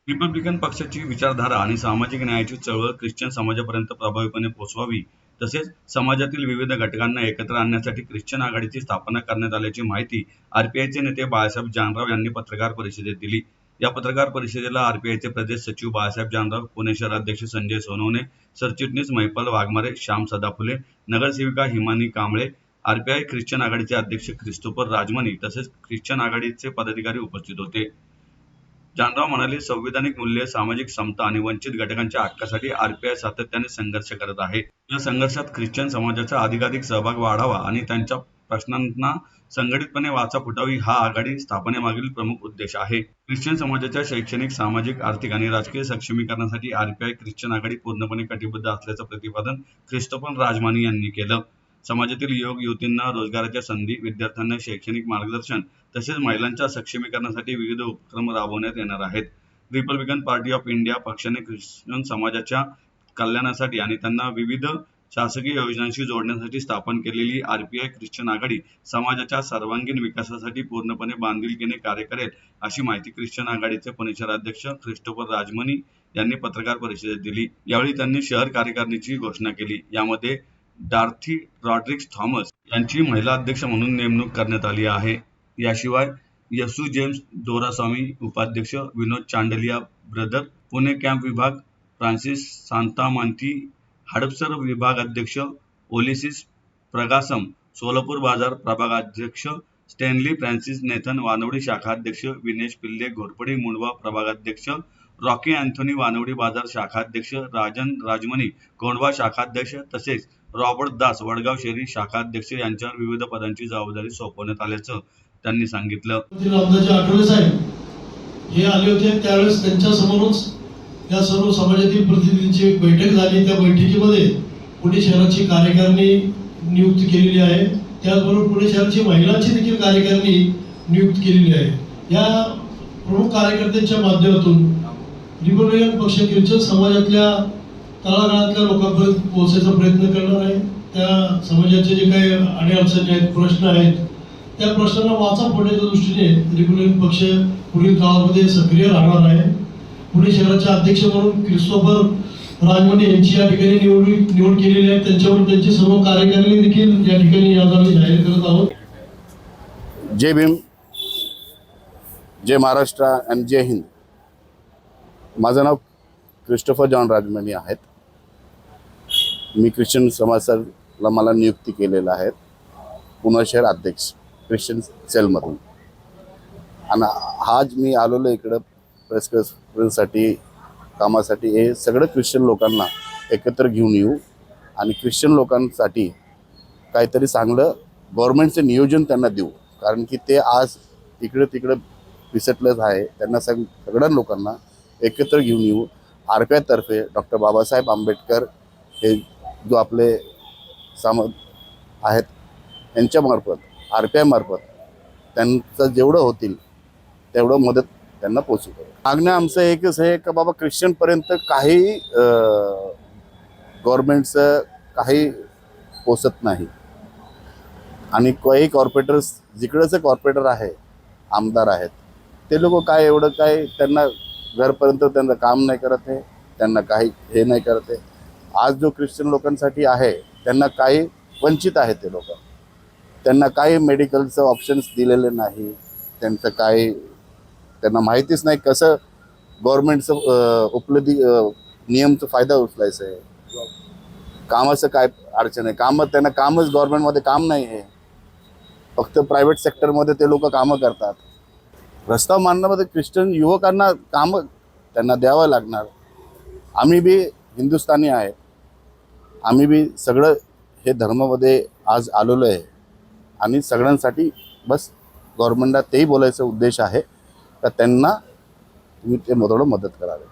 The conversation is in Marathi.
रिपब्लिकन पक्षाची विचारधारा आणि सामाजिक न्यायाची चळवळ ख्रिश्चन समाजापर्यंत प्रभावीपणे पोहोचवावी तसेच समाजातील विविध घटकांना एकत्र आणण्यासाठी ख्रिश्चन आघाडीची स्थापना करण्यात आल्याची माहिती आरपीआयचे नेते बाळासाहेब जानराव यांनी पत्रकार परिषदेत दिली। या पत्रकार परिषदेला आरपीआयचे प्रदेश सचिव बाळासाहेब जानराव, पुणे शहराध्यक्ष संजय सोनवणे, सरचिटणीस महिपाल वाघमारे, श्याम सदाफुले, नगरसेविका हिमानी कांबळे, आरपीआय ख्रिश्चन आघाडीचे अध्यक्ष ख्रिस्तोफर राजमणी तसेच ख्रिश्चन आघाडीचे पदाधिकारी उपस्थित होते। जानराव म्हणाले, संविधानिक मूल्ये, सामाजिक समता आणि वंचित घटकांच्या हक्कासाठी आरपीआय सातत्याने संघर्ष करत आहे। या संघर्षात ख्रिश्चन समाजाचा अधिकाधिक सहभाग वाढावा आणि त्यांच्या प्रश्नांना संघटितपणे वाचा फुटावी हा आघाडी स्थापनेमागील प्रमुख उद्देश आहे। ख्रिश्चन समाजाच्या शैक्षणिक, सामाजिक, आर्थिक आणि राजकीय सक्षमीकरणासाठी आरपीआय ख्रिश्चन आघाडी पूर्णपणे कटिबद्ध असल्याचं प्रतिपादन ख्रिस्तोफर राजमानी यांनी केलं। समाजातील युवक युवतींना रोजगाराच्या संधी, विद्यार्थ्यांना शैक्षणिक मार्गदर्शन तसेच महिलांच्या सक्षमीकरणासाठी विविध उपक्रम राबवण्यात येणार आहेत। रिपब्लिकन पार्टी ऑफ इंडिया पक्षाने ख्रिश्चन समाजाच्या कल्याणासाठी आणि त्यांना विविध शासकीय योजनांशी जोडण्यासाठी स्थापन केलेली आरपीआय ख्रिश्चन आघाडी समाजाच्या सर्वांगीण विकासासाठी पूर्णपणे बांधिलकीने कार्य करेल, अशी माहिती ख्रिश्चन आघाडीचे पुणे शहराध्यक्ष ख्रिस्तोफर राजमणी यांनी पत्रकार परिषदेत दिली। यावेळी त्यांनी शहर कार्यकारिणीची घोषणा केली। यामध्ये डॉर्थी रॉड्रिग्स थॉमस यांची महिला अध्यक्ष म्हणून नेमणूक करण्यात आली आहे। याशिवाय यसू जेम्स दोरास्वामी उपाध्यक्ष, विनोद चांडलिया ब्रदर, पुणे कॅम्प विभाग फ्रान्सिस सांतामांथी, हडपसर विभाग अध्यक्ष ओलिसिस प्रगासम, सोलापूर बाजार प्रभागाध्यक्ष स्टॅनली फ्रान्सिस नेथन, वानवडी शाखाध्यक्ष विनेश पिल्ले, घोरपडी मुंडवा प्रभागाध्यक्ष रॉकी अँथोनी, वानवडी बाजार शाखाध्यक्ष राजन राजमणी, कोंढवा शाखाध्यक्ष तसेच रॉबर्ट दास, वडगाव शहरी शाखाध्यक्ष यांच्यावर विविध पदांची जबाबदारी सोपवण्यात आल्याचं त्यांनी सांगितलं। रामदासजी आठवले साहेब हे आले होते, त्यावेळेस त्यांच्या समोरच या सर्व समाजातील प्रतिनिधींची एक बैठक झाली। त्या बैठकीमध्ये पुणे शहराची कार्यकारिणी नियुक्त केलेली आहे, त्याचबरोबर पुणे शहराची महिलांची देखील कार्यकारिणी नियुक्त केलेली आहे। या प्रमुख कार्यकर्त्यांच्या माध्यमातून रिपब्लिकन पक्ष ख्रिश्चन समाजातल्या तळागाळातल्या लोकांपर्यंत पोहोचायचा प्रयत्न करणार आहे। त्या समाजाचे जे काही अडीअडचणी आहेत, प्रश्न आहेत, त्या प्रश्नांना वाचा फोडण्याच्या दृष्टीने रिपब्लिकन पक्ष पुढील काळामध्ये सक्रिय राहणार आहे। पुणे शहराचे अध्यक्ष म्हणून ख्रिस्तोफर राजमणी यांची या ठिकाणी निवड केलेली आहे। त्यांच्यावर त्यांची सर्व कार्यकारिणी देखील या ठिकाणी आज आम्ही जाहीर करत आहोत। जय भीम, जय महाराष्ट्र आणि जय हिंद। माझं नाव क्रिस्टोफर जॉन राजमणी आहेत। मी ख्रिश्चन समाजाला मला नियुक्ती केलेलं आहे पुणे शहर अध्यक्ष ख्रिश्चन सेलमधून। आणि आज मी आलेलो इकडं प्रेस कॉन्फरन्ससाठी कामासाठी। हे सगळं ख्रिश्चन लोकांना एकत्र घेऊन येऊ आणि ख्रिश्चन लोकांसाठी काहीतरी चांगलं गव्हर्नमेंटचं नियोजन त्यांना देऊ, कारण की ते आज इकडे तिकडे विसटलेच आहे। त्यांना सगळ्या लोकांना एकत्र घेऊन येऊ। आरपीआय तर्फे डॉक्टर बाबासाहेब आंबेडकर हे जो आपले आहेत यांच्यामार्फत, आरपीआय मार्फत त्यांचं जेवढं होतील तेवढं मदत त्यांना पोचू करू। मागणं आमचं एकच आहे की बाबा ख्रिश्चनपर्यंत काही गव्हर्नमेंटचं काही पोचत नाही आणि काही कॉर्पोरेटर्स, जिकडचं कॉर्पोरेटर आहे, आमदार आहेत, ते लोक काय एवढं काय त्यांना घरपर्यंत त्यांचं काम नाही करत आहे, त्यांना काही हे नाही करत आहे। आज जो ख्रिश्चन लोकांसाठी आहे त्यांना काही वंचित आहेत ते लोक, त्यांना काही मेडिकलचं ऑप्शन्स दिलेले नाही, त्यांचं काही त्यांना माहितीच नाही कसं गव्हर्नमेंटचं उपलब्धी नियमचा फायदा उचलायचा आहे, कामाचं काय अडचण आहे, त्यांना कामच गव्हर्नमेंटमध्ये काम नाही आहे, फक्त प्रायव्हेट सेक्टरमध्ये ते लोक कामं करतात। प्रस्ताव मांडण्यामध्ये ख्रिश्चन युवकांना कामं त्यांना द्यावं लागणार। आम्ही बी हिंदुस्थानी आहे, आम्ही बी सगळं हे धर्मामध्ये आज आलेलो आहे आणि सगळ्यांसाठी बस गव्हर्नमेंटला तेही बोलायचा उद्देश आहे का त्यांना तुम्ही ते थोडं मदत करावे।